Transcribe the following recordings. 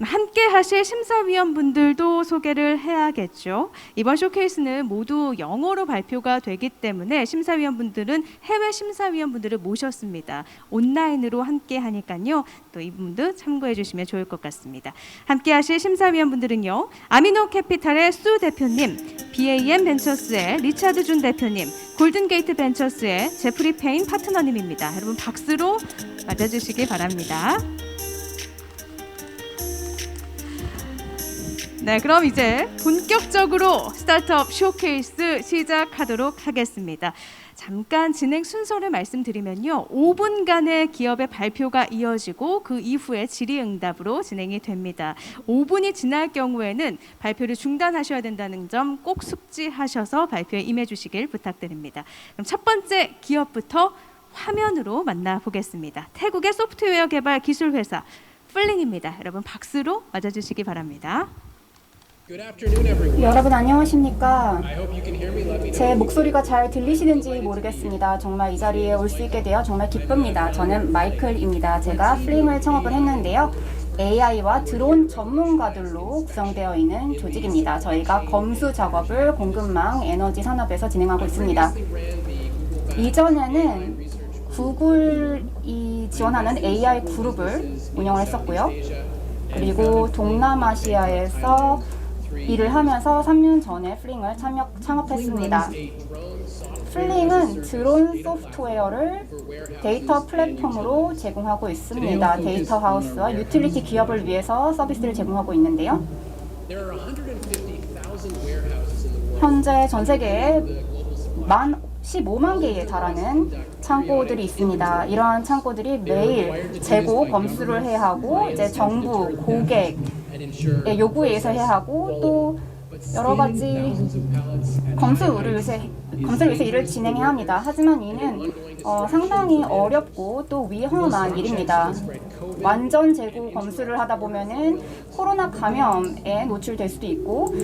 함께 하실 심사위원분들도 소개를 해야겠죠. 이번 쇼케이스는 모두 영어로 발표가 되기 때문에 심사위원분들은 해외 심사위원분들을 모셨습니다. 온라인으로 함께 하니까요. 또 이분도 참고해 주시면 좋을 것 같습니다. 함께 하실 심사위원분들은요. 아미노 캐피탈의 수 대표님, BAM 벤처스의 리차드 준 대표님, 골든게이트 벤처스의 제프리 페인 파트너님입니다. 여러분 박수로 맞아주시기 바랍니다. 네, 그럼 이제 본격적으로 스타트업 쇼케이스 시작하도록 하겠습니다. 잠깐 진행 순서를 말씀드리면요. 5분간의 기업의 발표가 이어지고 그 이후에 질의응답으로 진행이 됩니다. 5분이 지날 경우에는 발표를 중단하셔야 된다는 점 꼭 숙지하셔서 발표에 임해 주시길 부탁드립니다. 그럼 첫 번째 기업부터 화면으로 만나보겠습니다. 태국의 소프트웨어 개발 기술 회사 플링입니다. 여러분 박수로 맞아주시기 바랍니다. 여러분 안녕하십니까? 제 목소리가 잘 들리시는지 모르겠습니다. 정말 이 자리에 올 수 있게 되어 정말 기쁩니다. 저는 마이클입니다. 제가 플링을 창업을 했는데요. AI와 드론 전문가들로 구성되어 있는 조직입니다. 저희가 검수 작업을 공급망 에너지 산업에서 진행하고 있습니다. 이전에는 구글이 지원하는 AI 그룹을 운영을 했었고요. 그리고 동남아시아에서 일을 하면서 3년 전에 플링을 창업했습니다. 플링은 드론 소프트웨어를 데이터 플랫폼으로 제공하고 있습니다. 데이터 하우스와 유틸리티 기업을 위해서 서비스를 제공하고 있는데요. 현재 전 세계에 15만 개에 달하는 창고들이 있습니다. 이러한 창고들이 매일 재고 검수를 해야 하고 이제 정부, 고객 요구에 의해서 해야 하고 또 여러 가지 검수를 위해서 일을 진행해야 합니다. 하지만 이는 상당히 어렵고 또 위험한 일입니다. 완전 재고 검수를 하다 보면은 코로나 감염에 노출될 수도 있고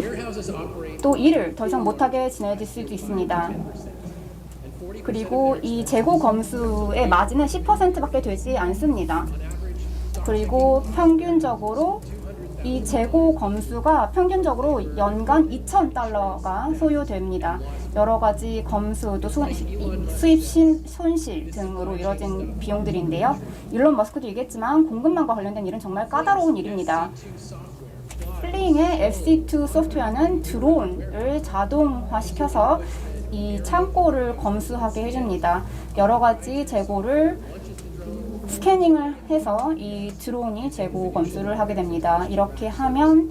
또 일을 더 이상 못하게 지내질 수도 있습니다. 그리고 이 재고 검수의 마진은 10%밖에 되지 않습니다. 그리고 평균적으로 이 재고 검수가 평균적으로 연간 $2,000가 소요됩니다. 여러 가지 검수, 또 수입 손실 등으로 이뤄진 비용들인데요. 일론 머스크도 얘기했지만 공급망과 관련된 일은 정말 까다로운 일입니다. 플링의 FC2 소프트웨어는 드론을 자동화시켜서 이 창고를 검수하게 해줍니다. 여러 가지 재고를 스캐닝을 해서 이 드론이 재고 검수를 하게 됩니다. 이렇게 하면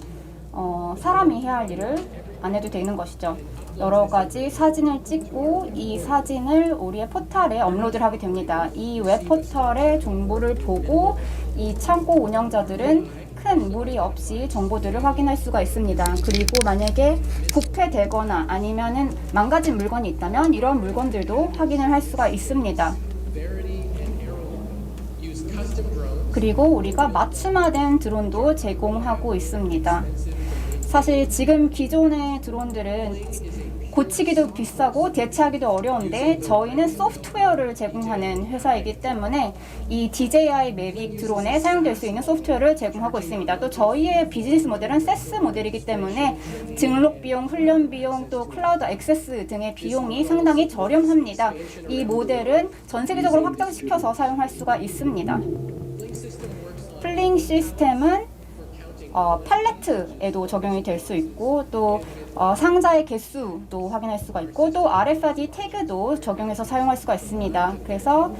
사람이 해야 할 일을 안 해도 되는 것이죠. 여러 가지 사진을 찍고 이 사진을 우리의 포털에 업로드를 하게 됩니다. 이 웹 포털의 정보를 보고 이 창고 운영자들은 큰 무리 없이 정보들을 확인할 수가 있습니다. 그리고 만약에 부패되거나 아니면은 망가진 물건이 있다면 이런 물건들도 확인을 할 수가 있습니다. 그리고 우리가 맞춤화된 드론도 제공하고 있습니다. 사실 지금 기존의 드론들은 고치기도 비싸고 대체하기도 어려운데 저희는 소프트웨어를 제공하는 회사이기 때문에 이 DJI 매빅 드론에 사용될 수 있는 소프트웨어를 제공하고 있습니다. 또 저희의 비즈니스 모델은 세스 모델이기 때문에 등록 비용, 훈련 비용, 또 클라우드 액세스 등의 비용이 상당히 저렴합니다. 이 모델은 전 세계적으로 확장시켜서 사용할 수가 있습니다. 플링 시스템은 팔레트에도 적용이 될 수 있고 또 상자의 개수도 확인할 수가 있고 또 RFID 태그도 적용해서 사용할 수가 있습니다. 그래서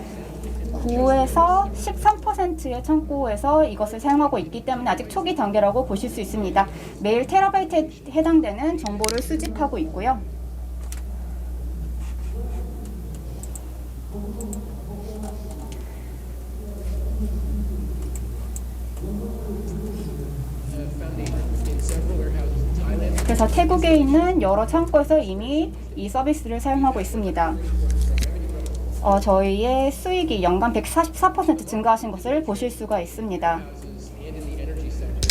9에서 13%의 창고에서 이것을 사용하고 있기 때문에 아직 초기 단계라고 보실 수 있습니다. 매일 테라바이트에 해당되는 정보를 수집하고 있고요. 그래서 태국에 있는 여러 창고에서 이미 이 서비스를 사용하고 있습니다. 저희의 수익이 연간 144% 증가하신 것을 보실 수가 있습니다.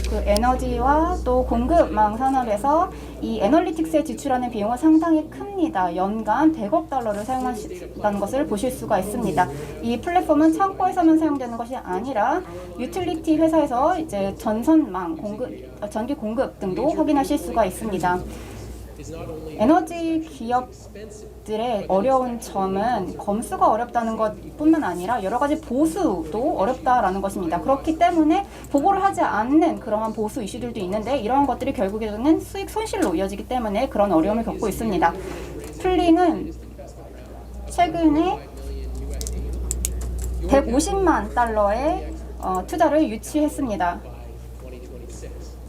그 에너지와 또 공급망 산업에서 이 애널리틱스에 지출하는 비용은 상당히 큽니다. 연간 100억 달러를 사용한다는 것을 보실 수가 있습니다. 이 플랫폼은 창고에서만 사용되는 것이 아니라 유틸리티 회사에서 이제 전선망 공급, 전기 공급 등도 확인하실 수가 있습니다. 에너지 기업들의 어려운 점은 검수가 어렵다는 것뿐만 아니라 여러 가지 보수도 어렵다라는 것입니다. 그렇기 때문에 보고를 하지 않는 그러한 보수 이슈들도 있는데 이러한 것들이 결국에는 수익 손실로 이어지기 때문에 그런 어려움을 겪고 있습니다. 플링은 최근에 150만 달러의 투자를 유치했습니다.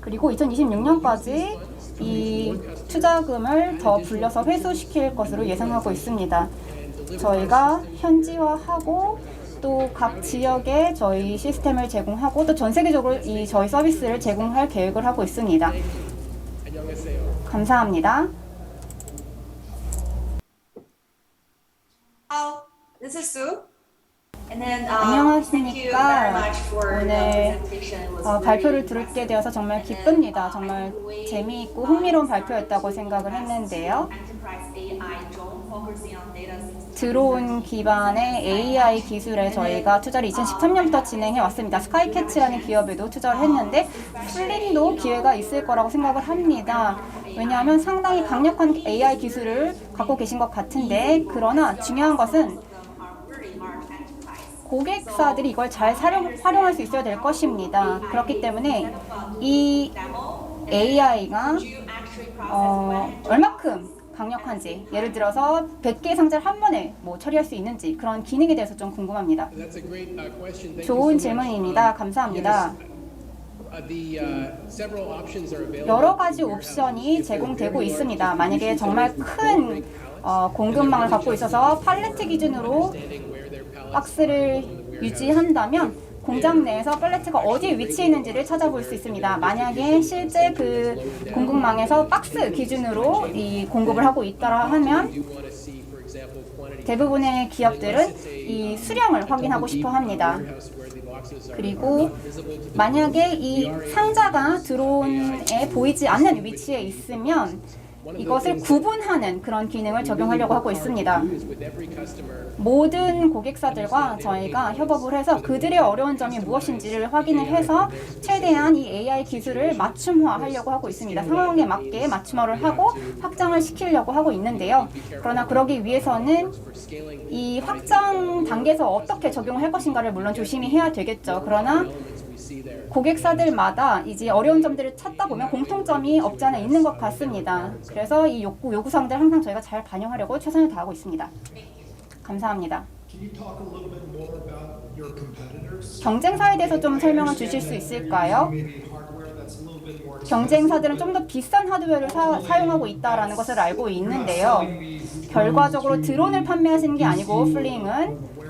그리고 2026년까지 이 투자금을 더 불려서 회수시킬 것으로 예상하고 있습니다. 저희가 현지화하고 또 각 지역에 저희 시스템을 제공하고 또 전 세계적으로 이 저희 서비스를 제공할 계획을 하고 있습니다. 감사합니다. Hello, this is Sue. And then, 안녕하십니까. 오늘 오늘 발표를 들게 되어서 정말 기쁩니다. 정말 재미있고 흥미로운 발표였다고 생각을 했는데요. 드론 기반의 AI 기술에 저희가 투자를 2013년부터 진행해 왔습니다. 스카이캐치라는 기업에도 투자를 했는데 플링도 기회가 있을 거라고 생각을 합니다. 왜냐하면 상당히 강력한 AI 기술을 갖고 계신 것 같은데 그러나 중요한 것은 고객사들이 이걸 잘 활용할 수 있어야 될 것입니다. 그렇기 때문에 이 AI가 얼마큼 강력한지, 예를 들어서 100개의 상자를 한 번에 처리할 수 있는지 그런 기능에 대해서 좀 궁금합니다. 좋은 질문입니다. 감사합니다. 여러 가지 옵션이 제공되고 있습니다. 만약에 정말 큰 공급망을 갖고 있어서 팔레트 기준으로 박스를 유지한다면 공장 내에서 팔레트가 어디에 위치해 있는지를 찾아볼 수 있습니다. 만약에 실제 그 공급망에서 박스 기준으로 이 공급을 하고 있다라 하면 대부분의 기업들은 이 수량을 확인하고 싶어 합니다. 그리고 만약에 이 상자가 드론에 보이지 않는 위치에 있으면 이것을 구분하는 그런 기능을 적용하려고 하고 있습니다. 모든 고객사들과 저희가 협업을 해서 그들의 어려운 점이 무엇인지를 확인을 해서 최대한 이 AI 기술을 맞춤화하려고 하고 있습니다. 상황에 맞게 맞춤화를 하고 확장을 시키려고 하고 있는데요. 그러나 그러기 위해서는 이 확장 단계에서 어떻게 적용을 할 것인가를 물론 조심히 해야 되겠죠. 그러나 고객사들마다 이제 어려운 점들을 찾다 보면 공통점이 없지 않아 있는 것 같습니다. 그래서 이 요구사항들 항상 저희가 잘 반영하려고 최선을 다하고 있습니다. 감사합니다. 경쟁사에 대해서 좀 설명을 주실 수 있을까요? 경쟁사들은 좀 더 비싼 하드웨어를 사용하고 있다는 것을 알고 있는데요. 결과적으로 드론을 판매하시는 게 아니고 플링은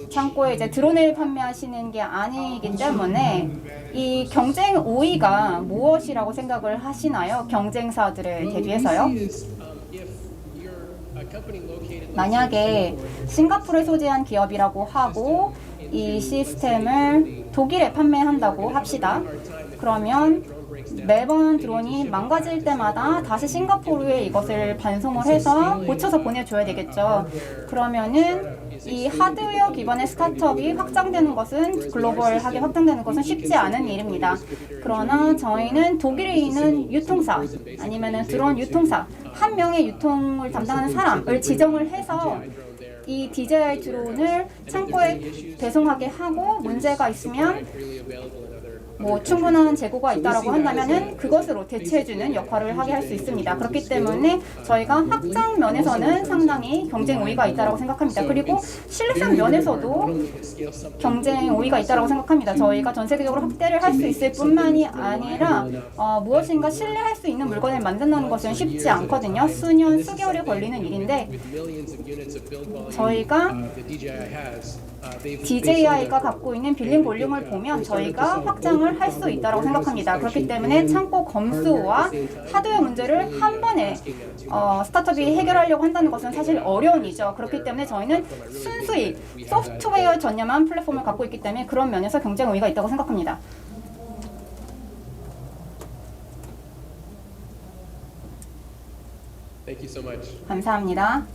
창고에 이제 드론을 판매하시는 게 아니기 때문에 이 경쟁 우위가 무엇이라고 생각을 하시나요? 경쟁사들에 대비해서요? 만약에 싱가포르에 소재한 기업이라고 하고 이 시스템을 독일에 판매한다고 합시다. 그러면 매번 드론이 망가질 때마다 다시 싱가포르에 이것을 반송을 해서 고쳐서 보내줘야 되겠죠. 그러면은 이 하드웨어 기반의 스타트업이 확장되는 것은 글로벌하게 확장되는 것은 쉽지 않은 일입니다. 그러나 저희는 독일에 있는 유통사 아니면은 드론 유통사 한 명의 유통을 담당하는 사람을 지정을 해서 이 DJI 드론을 창고에 배송하게 하고 문제가 있으면 충분한 재고가 있다라고 한다면은 그것으로 대체해주는 역할을 하게 할 수 있습니다. 그렇기 때문에 저희가 확장 면에서는 상당히 경쟁 우위가 있다라고 생각합니다. 그리고 신뢰성 면에서도 경쟁 우위가 있다라고 생각합니다. 저희가 전 세계적으로 확대를 할 수 있을 뿐만이 아니라 무엇인가 신뢰할 수 있는 물건을 만든다는 것은 쉽지 않거든요. 수년, 수개월이 걸리는 일인데 저희가 DJI가 갖고 있는 빌링 볼륨을 보면 저희가 확장을 할 수 있다고 생각합니다. 그렇기 때문에 창고 검수와 하드웨어 문제를 한 번에 스타트업이 해결하려고 한다는 것은 사실 어려운 일이죠. 그렇기 때문에 저희는 순수히 소프트웨어 전념한 플랫폼을 갖고 있기 때문에 그런 면에서 경쟁 우위가 있다고 생각합니다. Thank you so much. 감사합니다.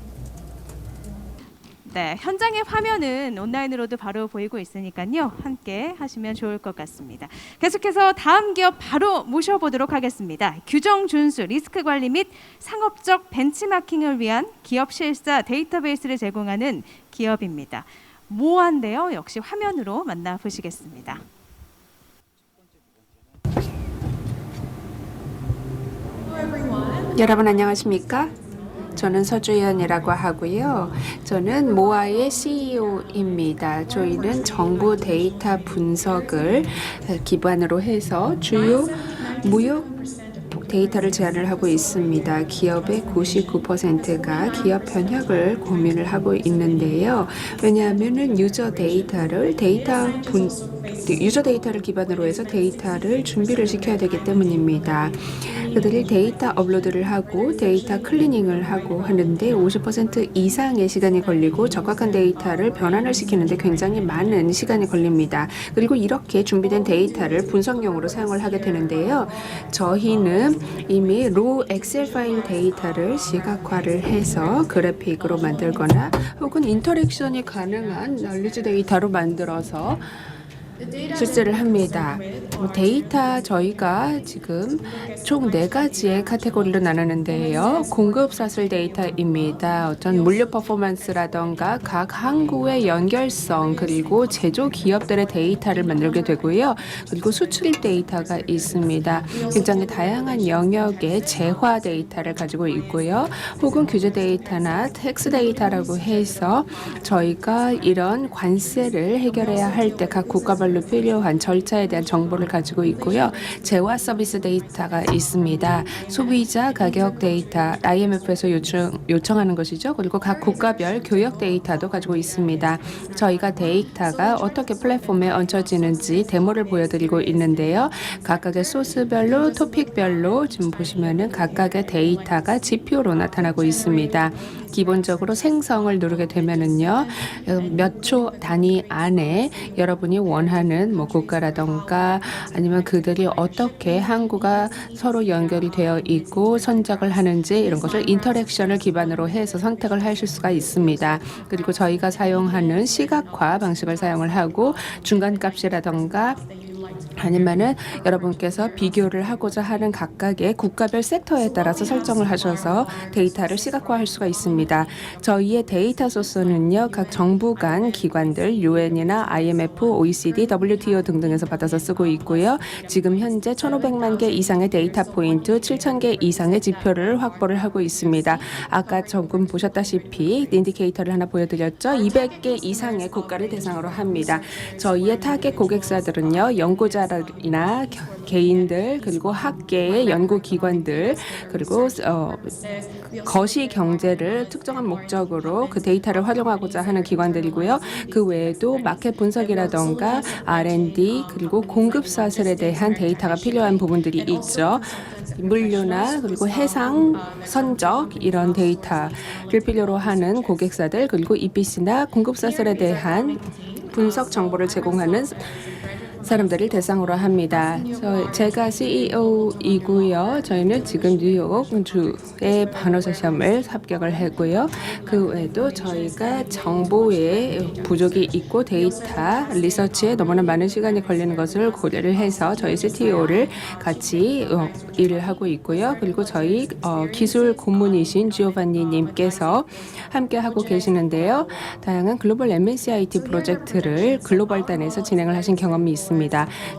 네, 현장의 화면은 온라인으로도 바로 보이고 있으니까요. 함께 하시면 좋을 것 같습니다. 계속해서 다음 기업 바로 모셔보도록 하겠습니다. 규정 준수, 리스크 관리 및 상업적 벤치마킹을 위한 기업 실사 데이터베이스를 제공하는 기업입니다. 모아인데요. 역시 화면으로 만나보시겠습니다. 여러분 안녕하십니까? 저는 서주연이라고 하고요. 저는 모아의 CEO입니다. 저희는 정부 데이터 분석을 기반으로 해서 주요 무역 데이터를 제안을 하고 있습니다. 기업의 99%가 기업 편협을 고민을 하고 있는데요. 왜냐하면은 유저 데이터를 기반으로 해서 데이터를 준비를 시켜야 되기 때문입니다. 그들이 데이터 업로드를 하고 데이터 클리닝을 하고 하는데 50% 이상의 시간이 걸리고 적합한 데이터를 변환을 시키는데 굉장히 많은 시간이 걸립니다. 그리고 이렇게 준비된 데이터를 분석용으로 사용을 하게 되는데요. 저희는 이미 로 엑셀 파일 데이터를 시각화를 해서 그래픽으로 만들거나 혹은 인터랙션이 가능한 널리지 데이터로 만들어서 출제를 합니다. 데이터 저희가 지금 총 4가지의 카테고리로 나누는데요. 공급 사슬 데이터입니다. 어떤 물류 퍼포먼스라던가 각 항구의 연결성 그리고 제조 기업들의 데이터를 만들게 되고요. 그리고 수출 데이터가 있습니다. 굉장히 다양한 영역의 재화 데이터를 가지고 있고요. 혹은 규제 데이터나 텍스 데이터라고 해서 저희가 이런 관세를 해결해야 할 때 각 국가별로 필요한 절차에 대한 정보를 가지고 있고요. 재화 서비스 데이터가 있습니다. 소비자 가격 데이터, IMF에서 요청하는 것이죠. 그리고 각 국가별 교역 데이터도 가지고 있습니다. 저희가 데이터가 어떻게 플랫폼에 얹혀지는지 데모를 보여드리고 있는데요. 각각의 소스별로, 토픽별로 지금 보시면은 각각의 데이터가 지표로 나타나고 있습니다. 기본적으로 생성을 누르게 되면은요, 몇 초 단위 안에 여러분이 원하는 뭐 국가라던가 아니면 그들이 어떻게 항구가 서로 연결이 되어 있고 선적을 하는지 이런 것을 인터랙션을 기반으로 해서 선택을 하실 수가 있습니다. 그리고 저희가 사용하는 시각화 방식을 사용을 하고 중간값이라던가 아니면은 여러분께서 비교를 하고자 하는 각각의 국가별 섹터에 따라서 설정을 하셔서 데이터를 시각화할 수가 있습니다. 저희의 데이터 소스는요, 각 정부 간 기관들, UN이나 IMF, OECD, WTO 등등에서 받아서 쓰고 있고요. 지금 현재 1,500만 개 이상의 데이터 포인트, 7,000개 이상의 지표를 확보를 하고 있습니다. 아까 조금 보셨다시피 인디케이터를 하나 보여드렸죠. 200개 이상의 국가를 대상으로 합니다. 저희의 타겟 고객사들은요, 연구자나 개인들 그리고 학계의 연구기관들 그리고 거시 경제를 특정한 목적으로 그 데이터를 활용하고자 하는 기관들이고요. 그 외에도 마켓 분석이라던가 R&D 그리고 공급 사슬에 대한 데이터가 필요한 부분들이 있죠. 물류나 그리고 해상 선적 이런 데이터를 필요로 하는 고객사들 그리고 EPC나 공급 사슬에 대한 분석 정보를 제공하는 사람들을 대상으로 합니다. 제가 CEO이고요. 저희는 지금 뉴욕 주의 변호사 시험을 합격을 했고요. 그 외에도 저희가 정보에 부족이 있고 데이터 리서치에 너무나 많은 시간이 걸리는 것을 고려를 해서 저희 CTO를 같이 일을 하고 있고요. 그리고 저희 기술 고문이신 지오반니 님께서 함께 하고 계시는데요. 다양한 글로벌 MNCIT 프로젝트를 글로벌단에서 진행을 하신 경험이 있습니다.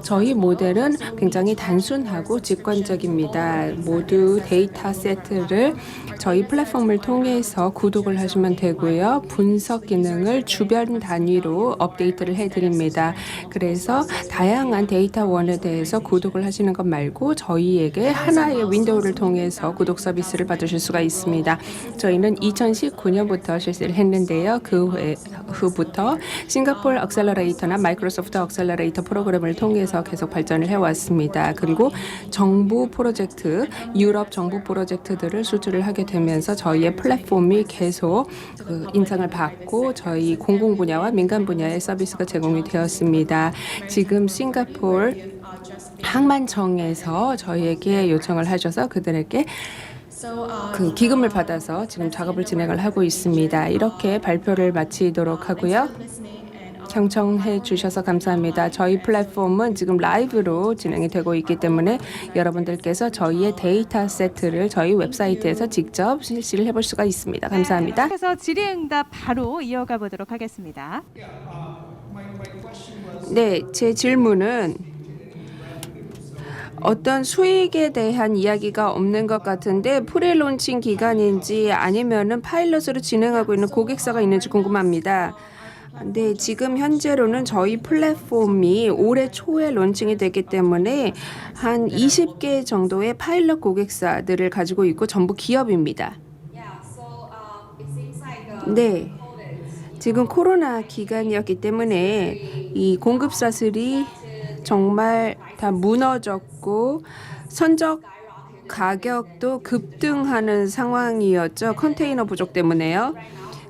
저희 모델은 굉장히 단순하고 직관적입니다. 모두 데이터 세트를 저희 플랫폼을 통해서 구독을 하시면 되고요. 분석 기능을 주변 단위로 업데이트를 해드립니다. 그래서 다양한 데이터원에 대해서 구독을 하시는 것 말고 저희에게 하나의 윈도우를 통해서 구독 서비스를 받으실 수가 있습니다. 저희는 2019년부터 실시를 했는데요. 그 후부터 싱가포르 억셀러레이터나 마이크로소프트 억셀러레이터 프로그램을 통해서 계속 발전을 해왔습니다. 그리고 정부 프로젝트, 유럽 정부 프로젝트들을 수주를 하게 되면서 저희의 플랫폼이 계속 인상을 받고 저희 공공 분야와 민간 분야의 서비스가 제공이 되었습니다. 지금 싱가포르 항만청에서 저희에게 요청을 하셔서 그들에게 그 기금을 받아서 지금 작업을 진행을 하고 있습니다. 이렇게 발표를 마치도록 하고요. 경청해 주셔서 감사합니다. 저희 플랫폼은 지금 라이브로 진행이 되고 있기 때문에 여러분들께서 저희의 데이터 세트를 저희 웹사이트에서 직접 실시를 해볼 수가 있습니다. 감사합니다. 그래서 질의응답 바로 이어가 보도록 하겠습니다. 네, 제 질문은 어떤 수익에 대한 이야기가 없는 것 같은데 프리론칭 기간인지 아니면은 파일럿으로 진행하고 있는 고객사가 있는지 궁금합니다. 네, 지금 현재로는 저희 플랫폼이 올해 초에 론칭이 됐기 때문에 한 20개 정도의 파일럿 고객사들을 가지고 있고 전부 기업입니다. 네, 지금 코로나 기간이었기 때문에 이 공급사들이 정말 다 무너졌고 선적 가격도 급등하는 상황이었죠. 컨테이너 부족 때문에요.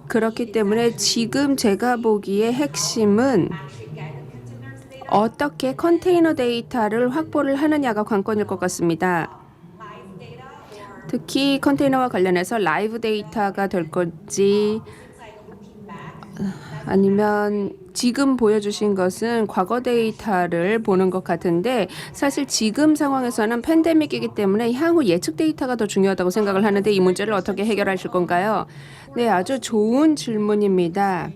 그렇기 때문에 지금 제가 보기에 핵심은 어떻게 컨테이너 데이터를 확보를 하느냐가 관건일 것 같습니다. 특히 컨테이너와 관련해서 라이브 데이터가 될 건지 아니면 지금 보여주신 것은 과거 데이터를 보는 것 같은데 사실 지금 상황에서는 팬데믹이기 때문에 향후 예측 데이터가 더 중요하다고 생각을 하는데 이 문제를 어떻게 해결하실 건가요? 네, 아주 좋은 질문입니다.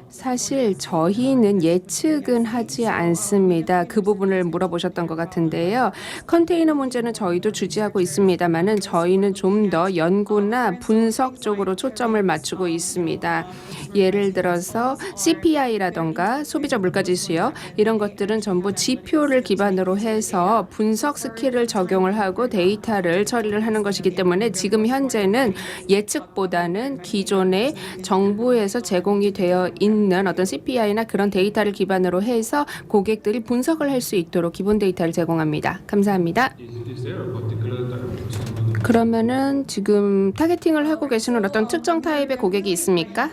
사실 저희는 예측은 하지 않습니다. 그 부분을 물어보셨던 것 같은데요. 컨테이너 문제는 저희도 주지하고 있습니다만은 저희는 좀 더 연구나 분석 쪽으로 초점을 맞추고 있습니다. 예를 들어서 CPI라던가 소비자 물가지수요. 이런 것들은 전부 지표를 기반으로 해서 분석 스킬을 적용을 하고 데이터를 처리를 하는 것이기 때문에 지금 현재는 예측보다는 기존의 정부에서 제공이 되어 있는 어떤 CPI나 그런 데이터를 기반으로 해서 고객들이 분석을 할 수 있도록 기본 데이터를 제공합니다. 감사합니다. 그러면은 지금 타겟팅을 하고 계시는 어떤 특정 타입의 고객이 있습니까?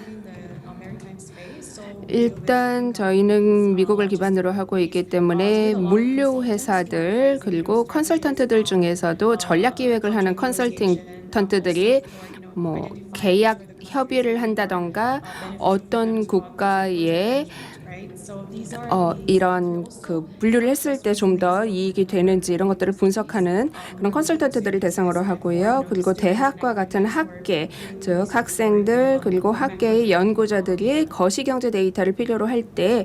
일단 저희는 미국을 기반으로 하고 있기 때문에 물류 회사들 그리고 컨설턴트들 중에서도 전략 기획을 하는 컨설턴트들이 뭐 계약 협의를 한다던가 어떤 국가에 이런 그 분류를 했을 때 좀 더 이익이 되는지 이런 것들을 분석하는 그런 컨설턴트들이 대상으로 하고요. 그리고 대학과 같은 학계, 즉 학생들 그리고 학계의 연구자들이 거시경제 데이터를 필요로 할 때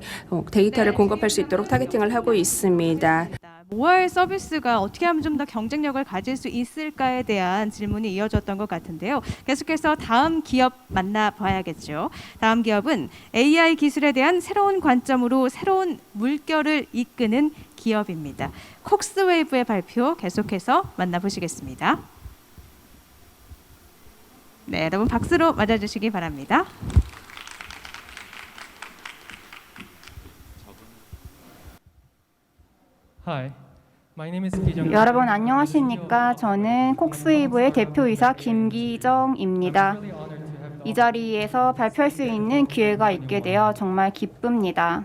데이터를 공급할 수 있도록 타겟팅을 하고 있습니다. 모바일 서비스가 어떻게 하면 좀 더 경쟁력을 가질 수 있을까에 대한 질문이 이어졌던 것 같은데요. 계속해서 다음 기업 만나봐야겠죠. 다음 기업은 AI 기술에 대한 새로운 관점으로 새로운 물결을 이끄는 기업입니다. 콕스웨이브의 발표 계속해서 만나보시겠습니다. 네, 여러분 박수로 맞아주시기 바랍니다. 여러분 안녕하십니까? 저는 콕스웨이브의 대표이사 김기정입니다. 이 자리에서 발표할 수 있는 기회가 있게 되어 정말 기쁩니다.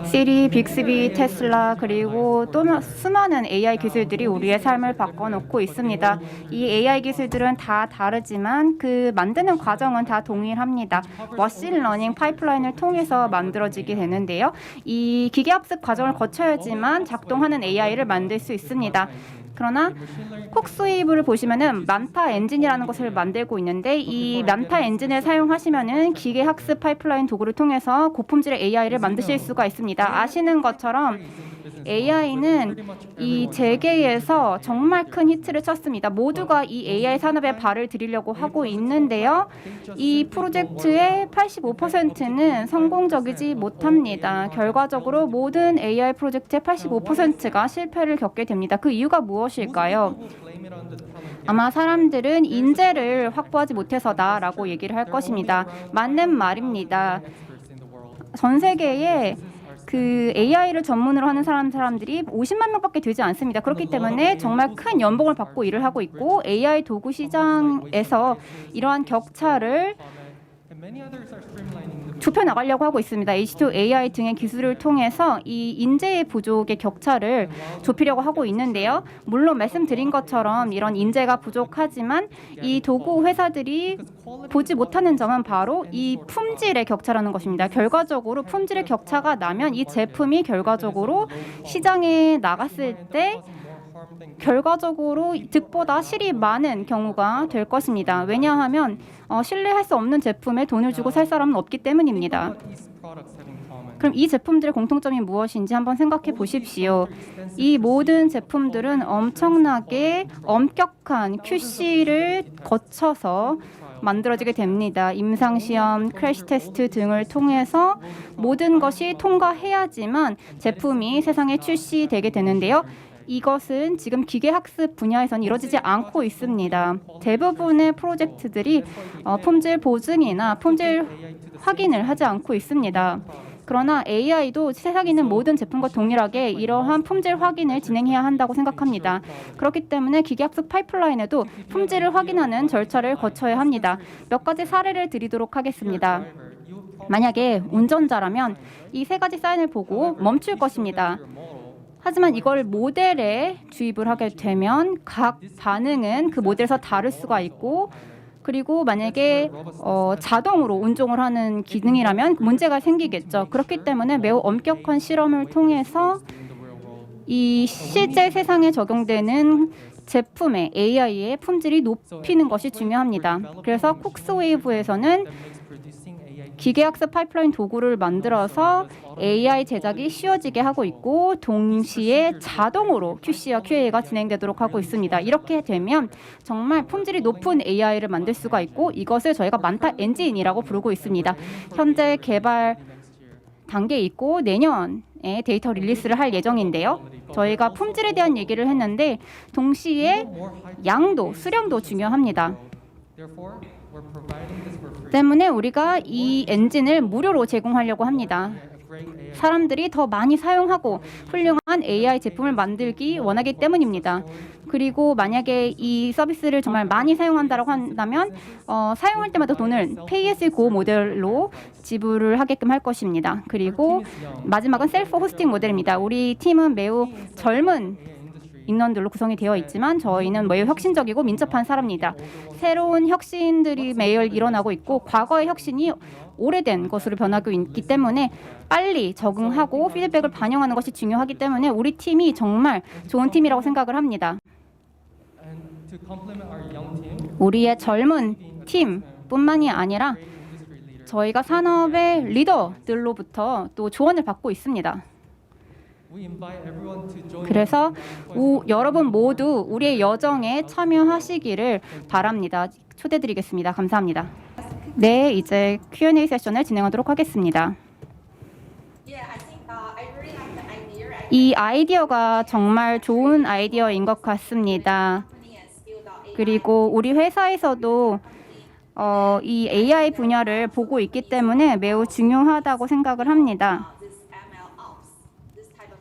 시리, 빅스비, 테슬라 그리고 또 수많은 AI 기술들이 우리의 삶을 바꿔놓고 있습니다. 이 AI 기술들은 다 다르지만 그 만드는 과정은 다 동일합니다. 머신러닝 파이프라인을 통해서 만들어지게 되는데요. 이 기계학습 과정을 거쳐야지만 작동하는 AI를 만들 수 있습니다. 그러나 콕스웨이브를 보시면은 맘타 엔진이라는 것을 만들고 있는데 이 맘타 엔진을 사용하시면은 기계 학습 파이프라인 도구를 통해서 고품질의 AI를 만드실 수가 있습니다. 아시는 것처럼 AI는 이 재계에서 정말 큰 히트를 쳤습니다. 모두가 이 AI 산업에 발을 들이려고 하고 있는데요. 이 프로젝트의 85%는 성공적이지 못합니다. 결과적으로 모든 AI 프로젝트의 85%가 실패를 겪게 됩니다. 그 이유가 무엇일까요? 아마 사람들은 인재를 확보하지 못해서다라고 얘기를 할 것입니다. 맞는 말입니다. 전 세계에 그 AI를 전문으로 하는 사람들이 50만 명밖에 되지 않습니다. 그렇기 때문에 정말 큰 연봉을 받고 일을 하고 있고 AI 도구 시장에서 이러한 격차를 좁혀 나가려고 하고 있습니다. H2 AI 등의 기술을 통해서 이 인재의 부족의 격차를 좁히려고 하고 있는데요. 물론 말씀드린 것처럼 이런 인재가 부족하지만 이 도구 회사들이 보지 못하는 점은 바로 이 품질의 격차라는 것입니다. 결과적으로 품질의 격차가 나면 이 제품이 결과적으로 시장에 나갔을 때 결과적으로 득보다 실이 많은 경우가 될 것입니다. 왜냐하면 신뢰할 수 없는 제품에 돈을 주고 살 사람은 없기 때문입니다. 그럼 이 제품들의 공통점이 무엇인지 한번 생각해 보십시오. 이 모든 제품들은 엄청나게 엄격한 QC를 거쳐서 만들어지게 됩니다. 임상시험, 크래시 테스트 등을 통해서 모든 것이 통과해야지만 제품이 세상에 출시되게 되는데요. 이것은 지금 기계학습 분야에서는 이루어지지 않고 있습니다. 대부분의 프로젝트들이 품질 보증이나 품질 확인을 하지 않고 있습니다. 그러나 AI도 세상에 있는 모든 제품과 동일하게 이러한 품질 확인을 진행해야 한다고 생각합니다. 그렇기 때문에 기계학습 파이프라인에도 품질을 확인하는 절차를 거쳐야 합니다. 몇 가지 사례를 드리도록 하겠습니다. 만약에 운전자라면 이 세 가지 사인을 보고 멈출 것입니다. 하지만 이걸 모델에 주입을 하게 되면 각 반응은 그 모델에서 다를 수가 있고 그리고 만약에 자동으로 운종을 하는 기능이라면 문제가 생기겠죠. 그렇기 때문에 매우 엄격한 실험을 통해서 이 실제 세상에 적용되는 제품의 AI의 품질이 높이는 것이 중요합니다. 그래서 콕스웨이브에서는 기계학습 파이프라인 도구를 만들어서 AI 제작이 쉬워지게 하고 있고 동시에 자동으로 QC와 QA가 진행되도록 하고 있습니다. 이렇게 되면 정말 품질이 높은 AI를 만들 수가 있고 이것을 저희가 만타 엔진이라고 부르고 있습니다. 현재 개발 단계에 있고 내년에 데이터 릴리스를 할 예정인데요. 저희가 품질에 대한 얘기를 했는데 동시에 양도, 수량도 중요합니다. 때문에 우리가 이 엔진을 무료로 제공하려고 합니다. 사람들이 더 많이 사용하고 훌륭한 AI 제품을 만들기 원하기 때문입니다. 그리고 만약에 이 서비스를 정말 많이 사용한다고 한다면 사용할 때마다 돈을 Pay-as-you-go 모델로 지불을 하게끔 할 것입니다. 그리고 마지막은 셀프 호스팅 모델입니다. 우리 팀은 매우 젊은 인원들로 구성이 되어 있지만 저희는 매우 혁신적이고 민첩한 사람입니다. 새로운 혁신들이 매일 일어나고 있고 과거의 혁신이 오래된 것으로 변하고 있기 때문에 빨리 적응하고 피드백을 반영하는 것이 중요하기 때문에 우리 팀이 정말 좋은 팀이라고 생각을 합니다. 우리의 젊은 팀뿐만이 아니라 저희가 산업의 리더들로부터 또 조언을 받고 있습니다. 그래서 여러분 모두 우리의 여정에 참여하시기를 바랍니다. 초대드리겠습니다. 감사합니다. 네, 이제 Q&A 세션을 진행하도록 하겠습니다. 이 아이디어가 정말 좋은 아이디어인 것 같습니다. 그리고 우리 회사에서도 이 AI 분야를 보고 있기 때문에 매우 중요하다고 생각을 합니다.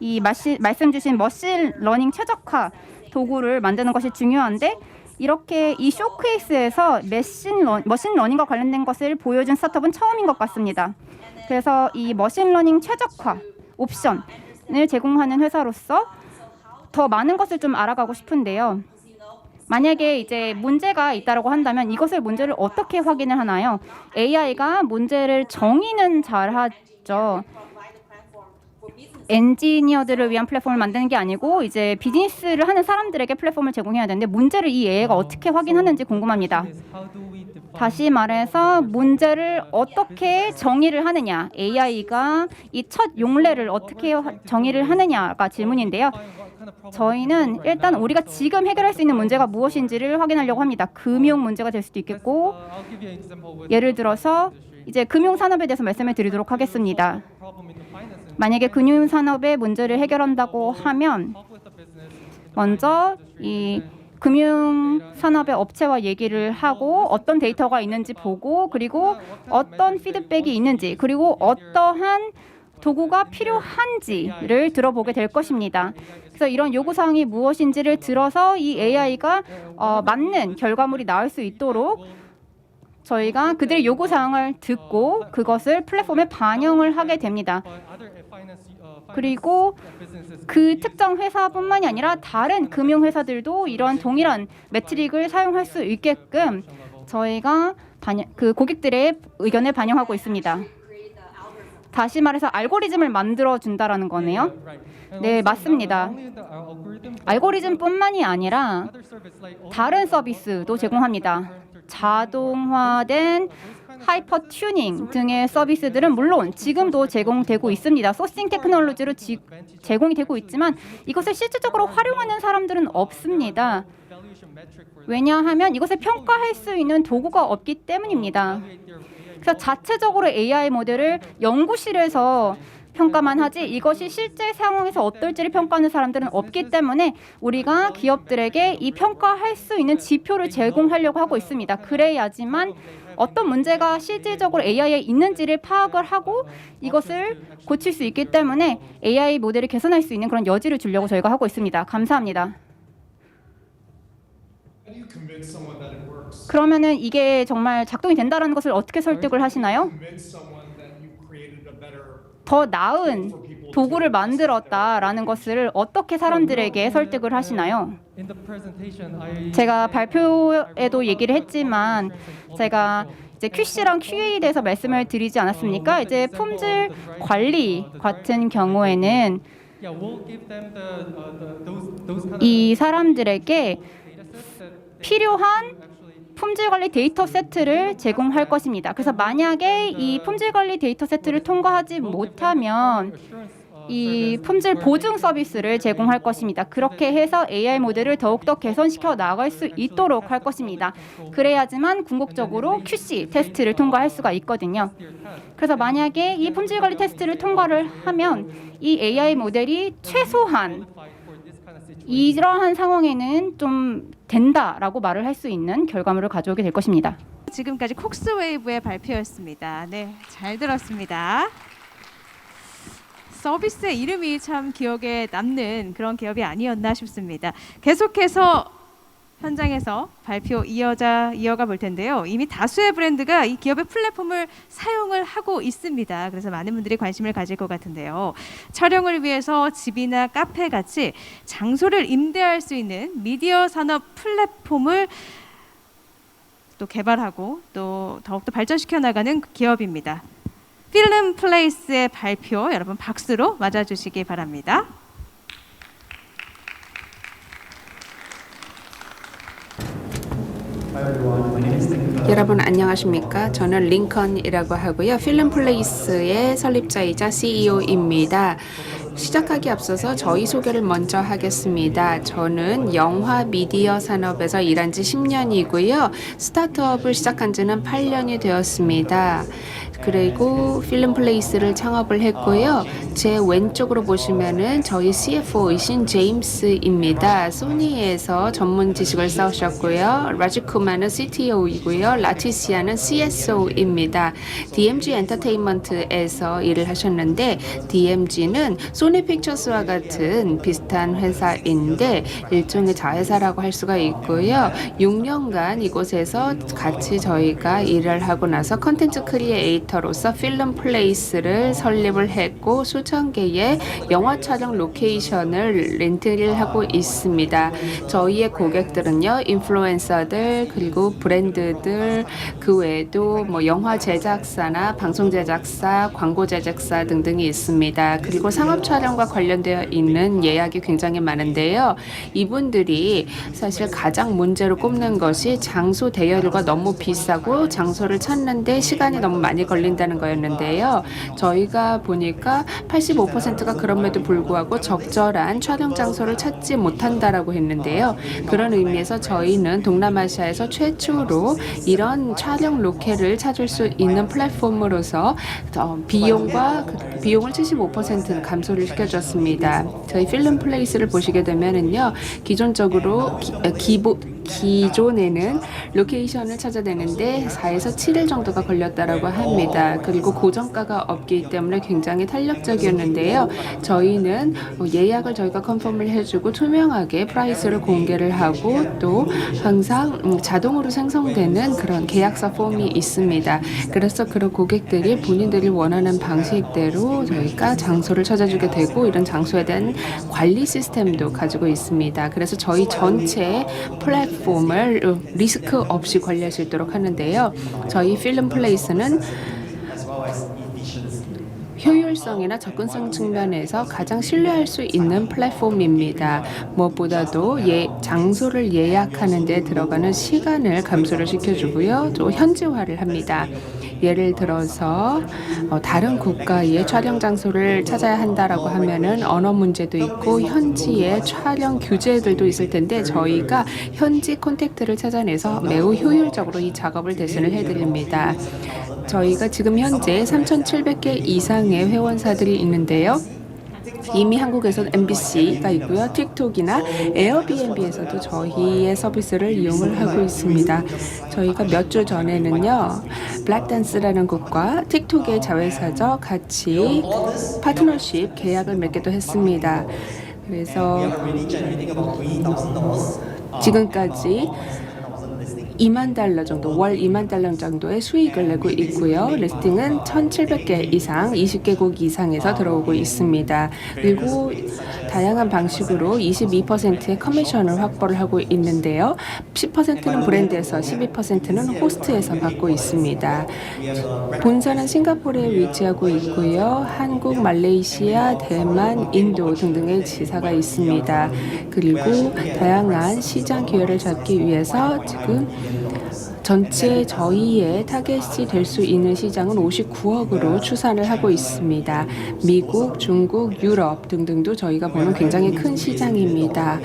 이 말씀 주신 머신 러닝 최적화 도구를 만드는 것이 중요한데 이렇게 이 쇼케이스에서 머신 러닝과 관련된 것을 보여준 스타트업은 처음인 것 같습니다. 그래서 이 머신 러닝 최적화 옵션을 제공하는 회사로서 더 많은 것을 좀 알아가고 싶은데요. 만약에 이제 문제가 있다고 한다면 이것을 문제를 어떻게 확인을 하나요? AI가 문제를 정의는 잘하죠. 엔지니어들을 위한 플랫폼을 만드는 게 아니고 이제 비즈니스를 하는 사람들에게 플랫폼을 제공해야 되는데 문제를 이 AI가 어떻게 확인하는지 궁금합니다. 다시 말해서 문제를 어떻게 정의를 하느냐, AI가 이 첫 용례를 어떻게 정의를 하느냐가 질문인데요. 저희는 일단 우리가 지금 해결할 수 있는 문제가 무엇인지를 확인하려고 합니다. 금융 문제가 될 수도 있겠고 예를 들어서 이제 금융 산업에 대해서 말씀을 드리도록 하겠습니다. 만약에 금융 산업의 문제를 해결한다고 하면 먼저 이 금융 산업의 업체와 얘기를 하고 어떤 데이터가 있는지 보고 그리고 어떤 피드백이 있는지 그리고 어떠한 도구가 필요한지를 들어보게 될 것입니다. 그래서 이런 요구사항이 무엇인지를 들어서 이 AI가 맞는 결과물이 나올 수 있도록 저희가 그들의 요구사항을 듣고 그것을 플랫폼에 반영을 하게 됩니다. 그리고 그 특정 회사뿐만이 아니라 다른 금융회사들도 이런 동일한 매트릭을 사용할 수 있게끔 저희가 그 고객들의 의견을 반영하고 있습니다. 다시 말해서 알고리즘을 만들어준다라는 거네요. 네, 맞습니다. 알고리즘뿐만이 아니라 다른 서비스도 제공합니다. 자동화된 하이퍼 튜닝 등의 서비스들은 물론 지금도 제공되고 있습니다. 소싱 테크놀로지로 제공이 되고 있지만 이것을 실질적으로 활용하는 사람들은 없습니다. 왜냐하면 이것을 평가할 수 있는 도구가 없기 때문입니다. 그래서 자체적으로 AI 모델을 연구실에서 평가만 하지 이것이 실제 상황에서 어떨지를 평가하는 사람들은 없기 때문에 우리가 기업들에게 이 평가할 수 있는 지표를 제공하려고 하고 있습니다. 그래야지만 어떤 문제가 실질적으로 AI에 있는지를 파악을 하고 이것을 고칠 수 있기 때문에 AI 모델을 개선할 수 있는 그런 여지를 주려고 저희가 하고 있습니다. 감사합니다. 그러면은 이게 정말 작동이 된다는 것을 어떻게 설득을 하시나요? 더 나은 도구를 만들었다라는 것을 어떻게 사람들에게 설득을 하시나요? 제가 발표에도 얘기를 했지만 제가 이제 QC랑 QA에 대해서 말씀을 드리지 않았습니까? 이제 품질 관리 같은 경우에는 이 사람들에게 필요한 품질관리 데이터 세트를 제공할 것입니다. 그래서 만약에 이 품질관리 데이터 세트를 통과하지 못하면 이 품질 보증 서비스를 제공할 것입니다. 그렇게 해서 AI 모델을 더욱더 개선시켜 나갈 수 있도록 할 것입니다. 그래야지만 궁극적으로 QC 테스트를 통과할 수가 있거든요. 그래서 만약에 이 품질관리 테스트를 통과를 하면 이 AI 모델이 최소한 이러한 상황에는 좀 된다라고 말을 할 수 있는 결과물을 가져오게 될 것입니다. 지금까지 콕스웨이브의 발표였습니다. 네, 잘 들었습니다. 서비스의 이름이 참 기억에 남는 그런 기업이 아니었나 싶습니다. 계속해서 현장에서 발표 이어가 볼 텐데요. 이미 다수의 브랜드가 이 기업의 플랫폼을 사용을 하고 있습니다. 그래서 많은 분들이 관심을 가질 것 같은데요. 촬영을 위해서 집이나 카페 같이 장소를 임대할 수 있는 미디어 산업 플랫폼을 또 개발하고 또 더욱더 발전시켜 나가는 기업입니다. 필름 플레이스의 발표 여러분 박수로 맞아주시기 바랍니다. 여러분 안녕하십니까? 저는 링컨이라고 하고요. 필름플레이스의 설립자이자 CEO입니다. 시작하기 앞서서 저희 소개를 먼저 하겠습니다. 저는 영화 미디어 산업에서 일한 지 10년이고요. 스타트업을 시작한 지는 8년이 되었습니다. 그리고 필름플레이스를 창업을 했고요. 제 왼쪽으로 보시면은 저희 CFO이신 제임스입니다. 소니에서 전문 지식을 쌓으셨고요. 라지쿠마는 CTO이고요. 라티시아는 CSO입니다. DMG 엔터테인먼트에서 일을 하셨는데 DMG는 소니 픽처스와 같은 비슷한 회사인데 일종의 자회사라고 할 수가 있고요. 6년간 이곳에서 같이 저희가 일을 하고 나서 컨텐츠 크리에이터로서 필름 플레이스를 설립을 했고 수천 개의 영화 촬영 로케이션을 렌트를 하고 있습니다. 저희의 고객들은요, 인플루엔서들 그리고 브랜드들 그 외에도 뭐 영화 제작사나 방송 제작사, 광고 제작사 등등이 있습니다. 그리고 상업 촬영과 관련되어 있는 예약이 굉장히 많은데요. 이분들이 사실 가장 문제로 꼽는 것이 장소 대여료가 너무 비싸고 장소를 찾는데 시간이 너무 많이 걸린다는 거였는데요. 저희가 보니까 85%가 그럼에도 불구하고 적절한 촬영 장소를 찾지 못한다라고 했는데요. 그런 의미에서 저희는 동남아시아에서 최초로 이런 촬영 로케를 찾을 수 있는 플랫폼으로서 비용을 75% 감소를 시켜줬습니다. 저희 필름 플레이스를 보시게 되면은요, 기존적으로 기존에는 로케이션을 찾아내는데 4에서 7일 정도가 걸렸다라고 합니다. 그리고 고정가가 없기 때문에 굉장히 탄력적이었는데요. 저희는 예약을 저희가 컨펌을 해주고 투명하게 프라이스를 공개를 하고 또 항상 자동으로 생성되는 그런 계약서 폼이 있습니다. 그래서 그런 고객들이 본인들이 원하는 방식대로 저희가 장소를 찾아주게 되고 이런 장소에 대한 관리 시스템도 가지고 있습니다. 그래서 저희 전체 플랫폼을 리스크 없이 관리할 수 있도록 하는데요. 저희 필름 플레이스는 효율성이나 접근성 측면에서 가장 신뢰할 수 있는 플랫폼입니다. 무엇보다도 장소를 예약하는 데 들어가는 시간을 감소를 시켜주고요. 또 현지화를 합니다. 예를 들어서 다른 국가의 촬영 장소를 찾아야 한다라고 하면은 언어 문제도 있고 현지의 촬영 규제들도 있을 텐데 저희가 현지 콘택트를 찾아내서 매우 효율적으로 이 작업을 대신을 해드립니다. 저희가 지금 현재 3,700개 이상의 회원사들이 있는데요. 이미 한국에서는 MBC가 있고요. 틱톡이나 에어비앤비에서도 저희의 서비스를 이용을 하고 있습니다. 저희가 몇 주 전에는요. 블랙댄스라는 곡과 틱톡의 자회사죠. 같이 파트너십 계약을 맺기도 했습니다. 그래서 지금까지 $20,000 정도, 월 $20,000 정도의 수익을 내고 있고요. 리스팅은 1,700개 이상, 20개국 이상에서 들어오고 있습니다. 그리고 다양한 방식으로 22%의 커미션을 확보를 하고 있는데요. 10%는 브랜드에서, 12%는 호스트에서 받고 있습니다. 본사는 싱가포르에 위치하고 있고요. 한국, 말레이시아, 대만, 인도 등등의 지사가 있습니다. 그리고 다양한 시장 기회를 잡기 위해서 지금 전체 저희의 타겟이 될 수 있는 시장은 59억으로 추산을 하고 있습니다. 미국, 중국, 유럽 등등도 저희가 보는 굉장히 큰 시장입니다.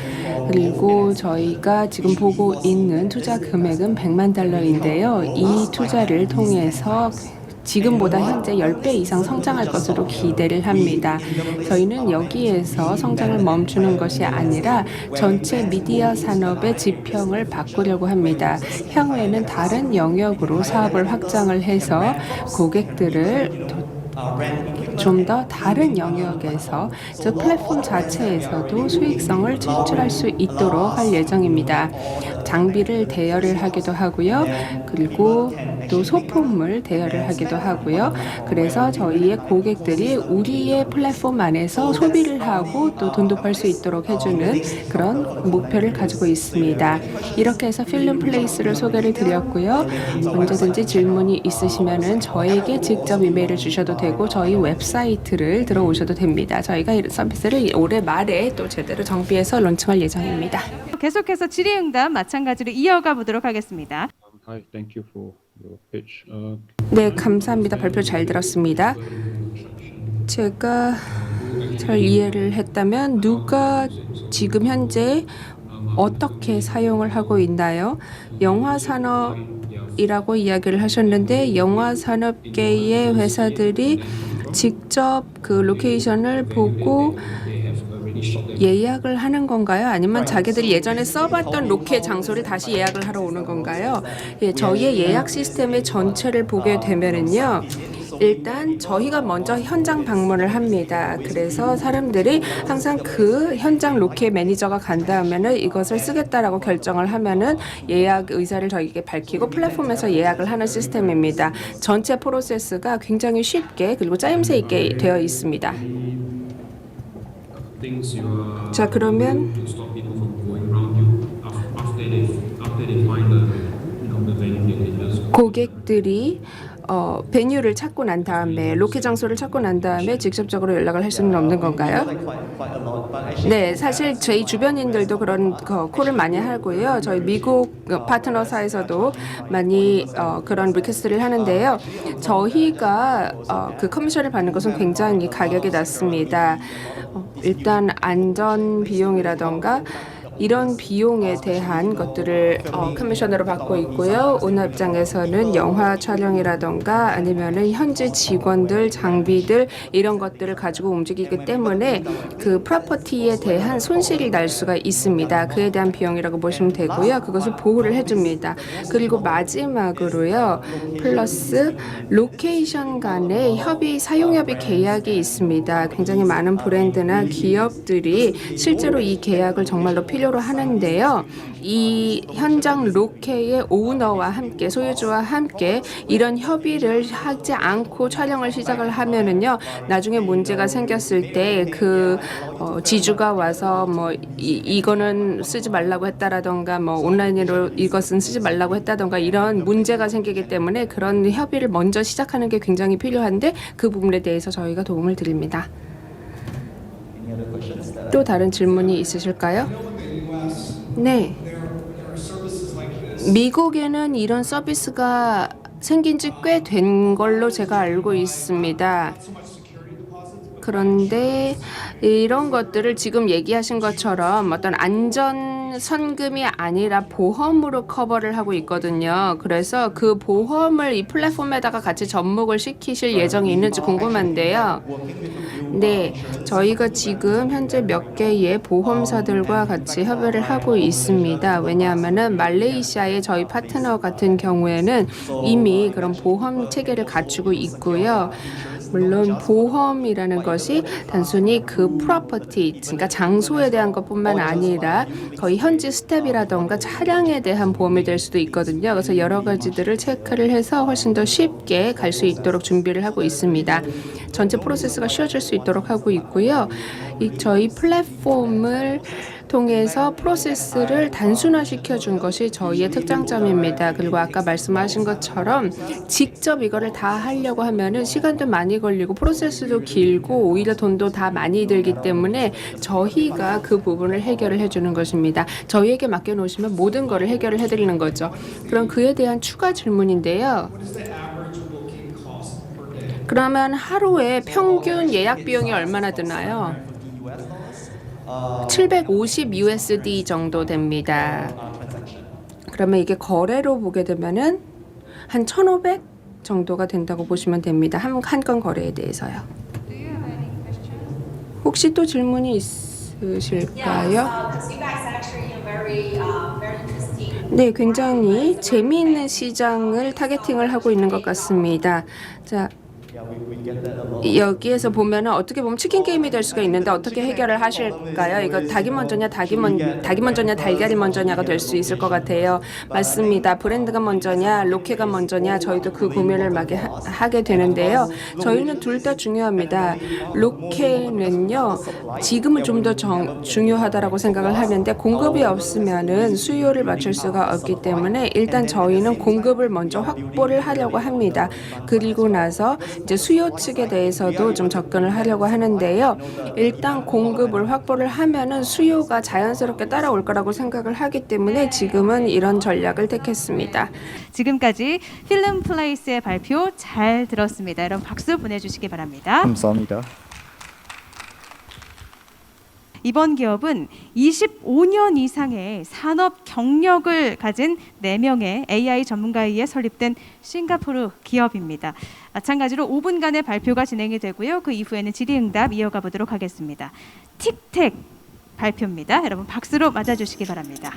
그리고 저희가 지금 보고 있는 투자 금액은 $10,000,000인데요. 이 투자를 통해서 지금보다 현재 10배 이상 성장할 것으로 기대를 합니다. 저희는 여기에서 성장을 멈추는 것이 아니라 전체 미디어 산업의 지평을 바꾸려고 합니다. 향후에는 다른 영역으로 사업을 확장을 해서 고객들을 좀 더 다른 영역에서 저 플랫폼 자체에서도 수익성을 창출할 수 있도록 할 예정입니다. 장비를 대여를 하기도 하고요. 그리고 또 소품을 대여를 하기도 하고요. 그래서 저희의 고객들이 우리의 플랫폼 안에서 소비를 하고 또 돈도 벌 수 있도록 해주는 그런 목표를 가지고 있습니다. 이렇게 해서 필름 플레이스를 소개를 드렸고요. 언제든지 질문이 있으시면은 저에게 직접 이메일을 주셔도 되고 저희 웹사이트를 들어오셔도 됩니다. 저희가 이 서비스를 올해 말에 또 제대로 정비해서 론칭할 예정입니다. 계속해서 질의응답 마찬가지로 이어가 보도록 하겠습니다. Hi, thank you for your pitch. 네, 감사합니다. 발표 잘 들었습니다. 제가 잘 이해를 했다면 누가 지금 현재 어떻게 사용을 하고 있나요? 영화 산업이라고 이야기를 하셨는데 영화 산업계의 회사들이 직접 그 로케이션을 보고 예약을 하는 건가요? 아니면 자기들이 예전에 써봤던 로케 장소를 다시 예약을 하러 오는 건가요? 예, 저희의 예약 시스템의 전체를 보게 되면은요. 일단 저희가 먼저 현장 방문을 합니다. 그래서 사람들이 항상 그 현장 로케 매니저가 간 다음에는 이것을 쓰겠다라고 결정을 하면은 예약 의사를 저희에게 밝히고 플랫폼에서 예약을 하는 시스템입니다. 전체 프로세스가 굉장히 쉽게 그리고 짜임새 있게 되어 있습니다. 자, 그러면 고객들이 베뉴를 찾고 난 다음에 로케 장소를 찾고 난 다음에 직접적으로 연락을 할 수는 없는 건가요? 네, 사실 저희 주변인들도 그런 콜을 많이 하고요. 저희 미국 파트너사에서도 많이 그런 리퀘스트를 하는데요. 저희가 그 커미션을 받는 것은 굉장히 가격이 낮습니다. 일단 안전 비용이라던가 이런 비용에 대한 것들을 커미션으로 받고 있고요. 오너 입장에서는 영화 촬영이라던가 아니면은 현지 직원들, 장비들 이런 것들을 가지고 움직이기 때문에 그 프로퍼티에 대한 손실이 날 수가 있습니다. 그에 대한 비용이라고 보시면 되고요. 그것을 보호를 해줍니다. 그리고 마지막으로요. 플러스 로케이션 간의 사용협의 계약이 있습니다. 굉장히 많은 브랜드나 기업들이 실제로 이 계약을 정말로 필요로 하는데요. 이 현장 로케의 오너와 함께 소유주와 함께 이런 협의를 하지 않고 촬영을 시작을 하면은요. 나중에 문제가 생겼을 때 그 지주가 와서 뭐 이거는 쓰지 말라고 했다라던가 뭐 온라인으로 이것은 쓰지 말라고 했다던가 이런 문제가 생기기 때문에 그런 협의를 먼저 시작하는 게 굉장히 필요한데 그 부분에 대해서 저희가 도움을 드립니다. 또 다른 질문이 있으실까요? 네. 미국에는 이런 서비스가 생긴 지 꽤 된 걸로 제가 알고 있습니다. 그런데 이런 것들을 지금 얘기하신 것처럼 어떤 안전 선금이 아니라 보험으로 커버를 하고 있거든요. 그래서 그 보험을 이 플랫폼에다가 같이 접목을 시키실 예정이 있는지 궁금한데요. 네, 저희가 지금 현재 몇 개의 보험사들과 같이 협의를 하고 있습니다. 왜냐하면은 말레이시아의 저희 파트너 같은 경우에는 이미 그런 보험 체계를 갖추고 있고요. 물론 보험이라는 것이 단순히 그 프로퍼티, 그러니까 장소에 대한 것뿐만 아니라 거의 현지 스텝이라던가 차량에 대한 보험이 될 수도 있거든요. 그래서 여러 가지들을 체크를 해서 훨씬 더 쉽게 갈 수 있도록 준비를 하고 있습니다. 전체 프로세스가 쉬워질 수 있도록 하고 있고요. 저희 플랫폼을 통해서 프로세스를 단순화시켜 준 것이 저희의 특장점입니다. 그리고 아까 말씀하신 것처럼 직접 이거를 다 하려고 하면은 시간도 많이 걸리고 프로세스도 길고 오히려 돈도 다 많이 들기 때문에 저희가 그 부분을 해결을 해주는 것입니다. 저희에게 맡겨놓으시면 모든 거를 해결을 해드리는 거죠. 그럼 그에 대한 추가 질문인데요. 그러면 하루에 평균 예약 비용이 얼마나 드나요? 750 USD 정도 됩니다. 그러면 이게 거래로 보게 되면은 한 1,500 정도가 된다고 보시면 됩니다. 한 건 거래에 대해서요. 혹시 또 질문이 있으실까요? 네, 굉장히 재미있는 시장을 타겟팅을 하고 있는 것 같습니다. 자, 여기에서 보면은 어떻게 보면 치킨 게임이 될 수가 있는데 어떻게 해결을 하실까요? 이거 닭이 먼저냐 닭이 먼저냐 달걀이 먼저냐가 될 수 있을 것 같아요. 맞습니다. 브랜드가 먼저냐 로케가 먼저냐 저희도 그 고민을 하게 되는데요. 저희는 둘 다 중요합니다. 로케는요 지금은 좀 더 중요하다라고 생각을 하는데 공급이 없으면은 수요를 맞출 수가 없기 때문에 일단 저희는 공급을 먼저 확보를 하려고 합니다. 그리고 나서 이제 수요 측에 대해서도 좀 접근을 하려고 하는데요. 일단 공급을 확보를 하면은 수요가 자연스럽게 따라올 거라고 생각을 하기 때문에 지금은 이런 전략을 택했습니다. 지금까지 필름플레이스의 발표 잘 들었습니다. 여러분 박수 보내주시기 바랍니다. 감사합니다. 이번 기업은 25년 이상의 산업 경력을 가진 4명의 AI 전문가에 의해 설립된 싱가포르 기업입니다. 마찬가지로 5분간의 발표가 진행이 되고요. 그 이후에는 질의응답 이어가 보도록 하겠습니다. 틱택 발표입니다. 여러분 박수로 맞아주시기 바랍니다.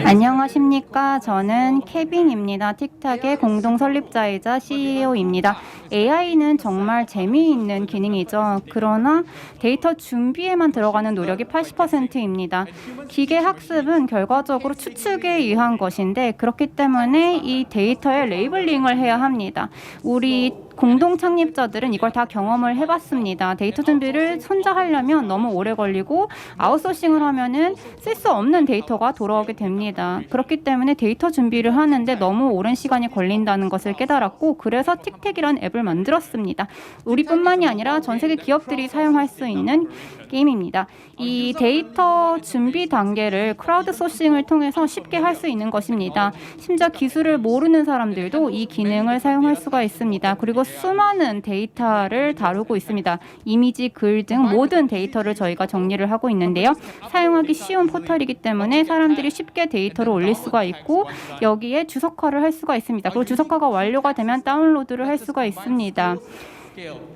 안녕하십니까. 저는 케빈입니다. 틱탁의 공동 설립자이자 CEO입니다. AI는 정말 재미있는 기능이죠. 그러나 데이터 준비에만 들어가는 노력이 80%입니다. 기계 학습은 결과적으로 추측에 의한 것인데 그렇기 때문에 이 데이터에 레이블링을 해야 합니다. 우리 공동 창립자들은 이걸 다 경험을 해봤습니다. 데이터 준비를 혼자 하려면 너무 오래 걸리고 아웃소싱을 하면은 쓸 수 없는 데이터가 돌아오게 됩니다. 그렇기 때문에 데이터 준비를 하는데 너무 오랜 시간이 걸린다는 것을 깨달았고 그래서 틱택이라는 앱을 만들었습니다. 우리뿐만이 아니라 전 세계 기업들이 사용할 수 있는 게임입니다. 이 데이터 준비 단계를 크라우드 소싱을 통해서 쉽게 할 수 있는 것입니다. 심지어 기술을 모르는 사람들도 이 기능을 사용할 수가 있습니다. 그리고 수많은 데이터를 다루고 있습니다. 이미지, 글 등 모든 데이터를 저희가 정리를 하고 있는데요. 사용하기 쉬운 포털이기 때문에 사람들이 쉽게 데이터를 올릴 수가 있고 여기에 주석화를 할 수가 있습니다. 그리고 주석화가 완료가 되면 다운로드를 할 수가 있습니다.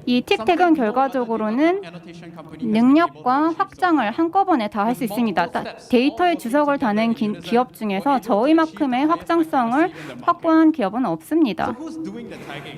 이 틱택은 결과적으로는 능력과 확장을 한꺼번에 다 할 수 있습니다. 데이터의 주석을 다는 기업 중에서 저희만큼의 확장성을 확보한 기업은 없습니다.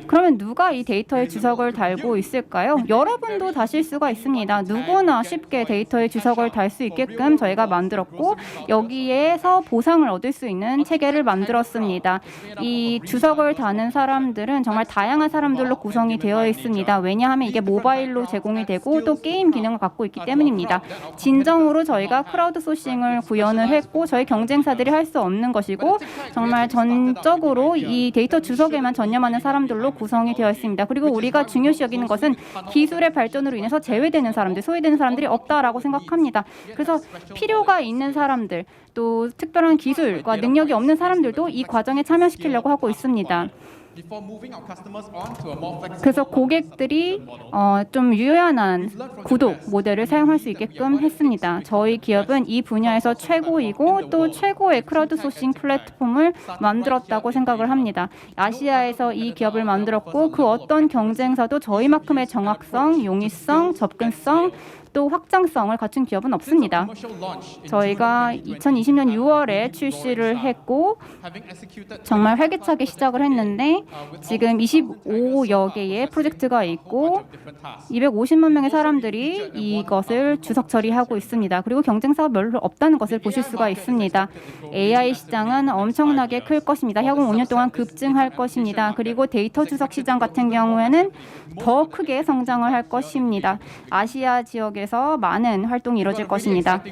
그러면 누가 이 데이터의 주석을 달고 있을까요? 여러분도 다실 수가 있습니다. 누구나 쉽게 데이터의 주석을 달 수 있게끔 저희가 만들었고 여기에서 보상을 얻을 수 있는 체계를 만들었습니다. 이 주석을 다는 사람들은 정말 다양한 사람들로 구성이 되어 있습니다. 왜냐하면 이게 모바일로 제공이 되고 또 게임 기능을 갖고 있기 때문입니다. 진정으로 저희가 크라우드 소싱을 구현을 했고 저희 경쟁사들이 할 수 없는 것이고 정말 전적으로 이 데이터 주석에만 전념하는 사람들로 구성이 되어 있습니다. 그리고 우리가 중요시 여기는 것은 기술의 발전으로 인해서 제외되는 사람들, 소외되는 사람들이 없다라고 생각합니다. 그래서 필요가 있는 사람들, 또 특별한 기술과 능력이 없는 사람들도 이 과정에 참여시키려고 하고 있습니다. 그래서 고객들이 좀 유연한 구독 모델을 사용할 수 있게끔 했습니다. 저희 기업은 이 분야에서 최고이고 또 최고의 크라우드 소싱 플랫폼을 만들었다고 생각을 합니다. 아시아에서 이 기업을 만들었고 그 어떤 경쟁사도 저희만큼의 정확성, 용이성, 접근성 또 확장성을 갖춘 기업은 없습니다. 저희가 2020년 6월에 출시를 했고 정말 활기차게 시작을 했는데 지금 25여 개의 프로젝트가 있고 250만 명의 사람들이 이것을 주석 처리하고 있습니다. 그리고 경쟁사가 별로 없다는 것을 보실 수가 있습니다. AI 시장은 엄청나게 클 것입니다. 향후 5년 동안 급증할 것입니다. 그리고 데이터 주석 시장 같은 경우에는 더 크게 성장을 할 것입니다. 아시아 지역에서 많은 활동이 이루어질 것입니다.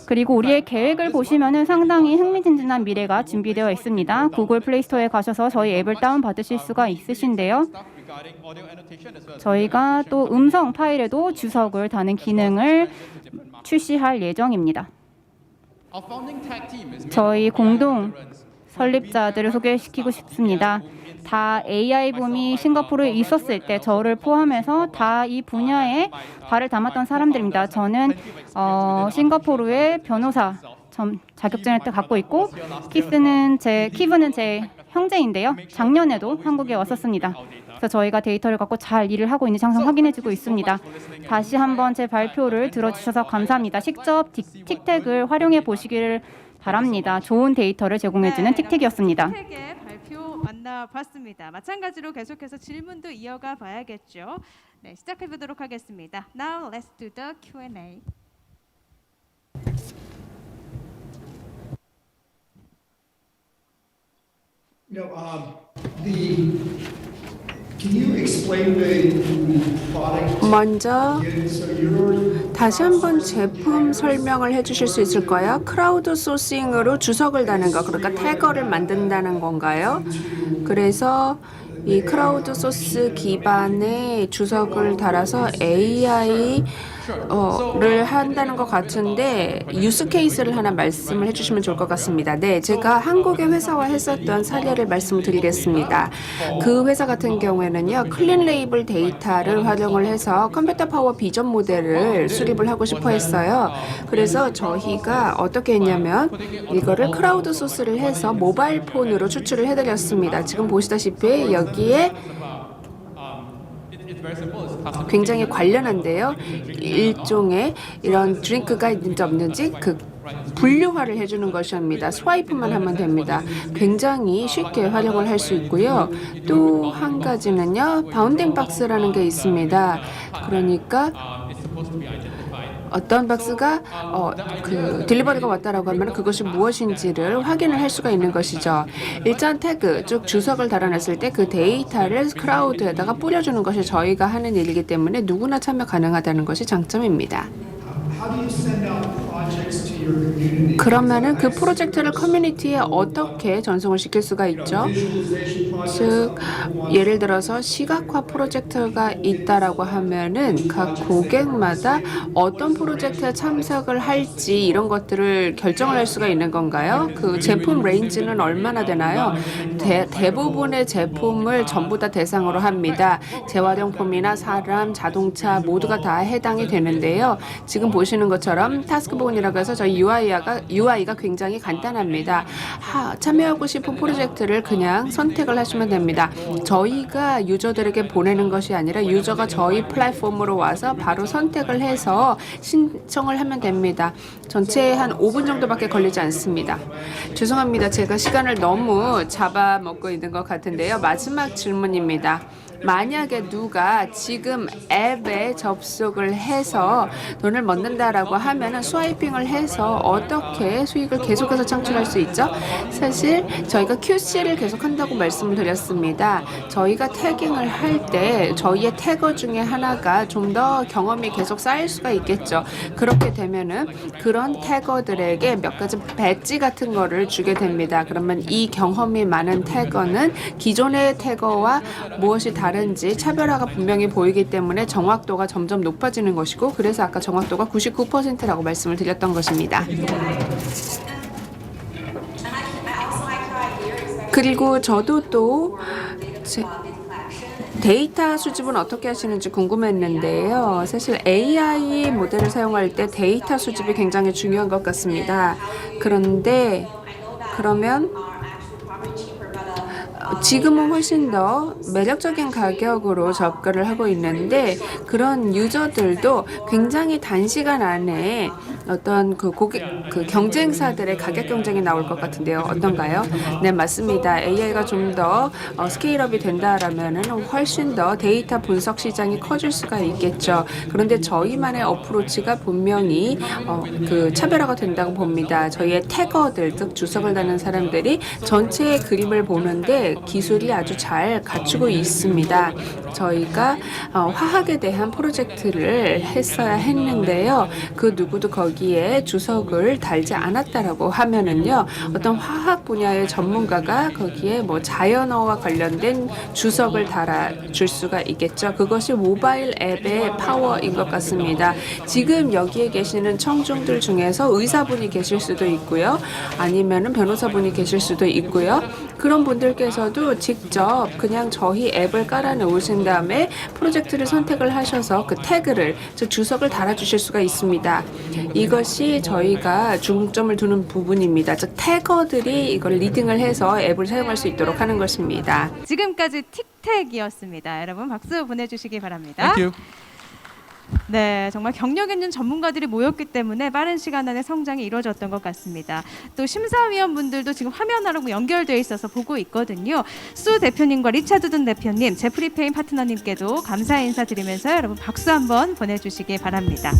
그리고 우리의 계획을 보시면은 상당히 흥미진진한 미래가 준비되어 있습니다. 구글 플레이 스토어에 가셔서 저희 앱을 다운받으실 수가 있으신데요. 저희가 또 음성 파일에도 주석을 다는 기능을 출시할 예정입니다. 저희 공동 설립자들을 소개시키고 싶습니다. 다 AI 붐이 싱가포르에 있었을 때 저를 포함해서 다 이 분야에 발을 담았던 사람들입니다. 저는 싱가포르의 변호사 자격증을 갖고 있고 키브는 제 형제인데요. 작년에도 한국에 왔었습니다. 그래서 저희가 데이터를 갖고 잘 일을 하고 있는지 항상 확인해주고 있습니다. 다시 한번 제 발표를 들어주셔서 감사합니다. 직접 틱택을 활용해 보시기를 바랍니다. 좋은 데이터를 제공해주는 틱택이었습니다. 틱택의 발표 만나봤습니다. 마찬가지로 계속해서 질문도 이어가 봐야겠죠. 네, 시작해 보도록 하겠습니다. Now let's do the Q&A. Can you explain the product 먼저 again? So you're 다시 한번 제품 설명을 해주실 수 있을까요? 크라우드 소싱으로 주석을 다는 거, 그러니까 태거를 만든다는 건가요? 그래서 이 크라우드 소스 기반의 주석을 달아서 AI를 한다는 것 같은데 유스 케이스를 하나 말씀을 해주시면 좋을 것 같습니다. 네, 제가 한국의 회사와 했었던 사례를 말씀드리겠습니다. 그 회사 같은 경우에는요, 클린 레이블 데이터를 활용을 해서 컴퓨터 파워 비전 모델을 수립을 하고 싶어 했어요. 그래서 저희가 어떻게 했냐면 이거를 크라우드 소스를 해서 모바일 폰으로 추출을 해드렸습니다. 지금 보시다시피 여기에 굉장히 관련한데요. 일종의 이런 드링크가 있는지 없는지 그 분류화를 해주는 것입니다. 스와이프만 하면 됩니다. 굉장히 쉽게 활용을 할 수 있고요. 또 한 가지는요, 바운딩 박스라는 게 있습니다. 그러니까 어떤 박스가 딜리버리가 왔다라고 하면 그것이 무엇인지를 확인을 할 수가 있는 것이죠. 일단 태그, 즉 주석을 달아놨을 때 그 데이터를 클라우드에다가 뿌려주는 것이 저희가 하는 일이기 때문에 누구나 참여 가능하다는 것이 장점입니다. how do you send out projects to your community. 그러면은 그 프로젝트를 커뮤니티에 어떻게 전송을 시킬 수가 있죠? 즉 예를 들어서 시각화 프로젝트가 있다라고 하면은 각 고객마다 어떤 프로젝트에 참석을 할지 이런 것들을 결정을 할 수가 있는 건가요? 그 제품 레인지는 얼마나 되나요? 대부분의 제품을 전부 다 대상으로 합니다. 재활용품이나 사람, 자동차 모두가 다 해당이 되는데요. 지금 보시는 것처럼 타스크본이라고 해서 저희 UI가 굉장히 간단합니다. 참여하고 싶은 프로젝트를 그냥 선택을 하시면 됩니다. 저희가 유저들에게 보내는 것이 아니라 유저가 저희 플랫폼으로 와서 바로 선택을 해서 신청을 하면 됩니다. 전체 한 5분 정도밖에 걸리지 않습니다. 죄송합니다. 제가 시간을 너무 잡아먹고 있는 것 같은데요. 마지막 질문입니다. 만약에 누가 지금 앱에 접속을 해서 돈을 넣는다라고 하면은 스와이핑을 해서 어떻게 수익을 계속해서 창출할 수 있죠? 사실 저희가 QC를 계속한다고 말씀을 드렸습니다. 저희가 태깅을 할 때 저희의 태거 중에 하나가 좀 더 경험이 계속 쌓일 수가 있겠죠. 그렇게 되면은 그런 태거들에게 몇 가지 배지 같은 거를 주게 됩니다. 그러면 이 경험이 많은 태거는 기존의 태거와 무엇이 다른지 차별화가 분명히 보이기 때문에 정확도가 점점 높아지는 것이고, 그래서 아까 정확도가 99%라고 말씀을 드렸던 것입니다. 그리고 저도 또 데이터 수집은 어떻게 하시는지 궁금했는데요. 사실 AI 모델을 사용할 때 데이터 수집이 굉장히 중요한 것 같습니다. 그런데 그러면 지금은 훨씬 더 매력적인 가격으로 접근을 하고 있는데, 그런 유저들도 굉장히 단시간 안에 어떤 그 경쟁사들의 가격 경쟁이 나올 것 같은데요. 어떤가요? 네, 맞습니다. AI가 좀 더 스케일업이 된다라면은 훨씬 더 데이터 분석 시장이 커질 수가 있겠죠. 그런데 저희만의 어프로치가 분명히 그 차별화가 된다고 봅니다. 저희의 태거들, 즉 주석을 다는 사람들이 전체의 그림을 보는데 기술이 아주 잘 갖추고 있습니다. 저희가 화학에 대한 프로젝트를 했어야 했는데요. 그 누구도 거기에 주석을 달지 않았다라고 하면은요, 어떤 화학 분야의 전문가가 거기에 뭐 자연어와 관련된 주석을 달아줄 수가 있겠죠. 그것이 모바일 앱의 파워인 것 같습니다. 지금 여기에 계시는 청중들 중에서 의사분이 계실 수도 있고요, 아니면은 변호사분이 계실 수도 있고요. 그런 분들께서도 직접 그냥 저희 앱을 깔아 놓으신 다음에 프로젝트를 선택을 하셔서 그 태그를, 즉 주석을 달아주실 수가 있습니다. 이것이 저희가 중점을 두는 부분입니다. 즉 태거들이 이걸 리딩을 해서 앱을 사용할 수 있도록 하는 것입니다. 지금까지 틱택이었습니다. 여러분 박수 보내주시기 바랍니다. Thank you. 네, 정말 경력 있는 전문가들이 모였기 때문에 빠른 시간 안에 성장이 이루어졌던 것 같습니다. 또 심사위원분들도 지금 화면하고 연결되어 있어서 보고 있거든요. 수 대표님과 리차드든 대표님, 제프리 페인 파트너님께도 감사 인사드리면서 여러분 박수 한번 보내주시기 바랍니다.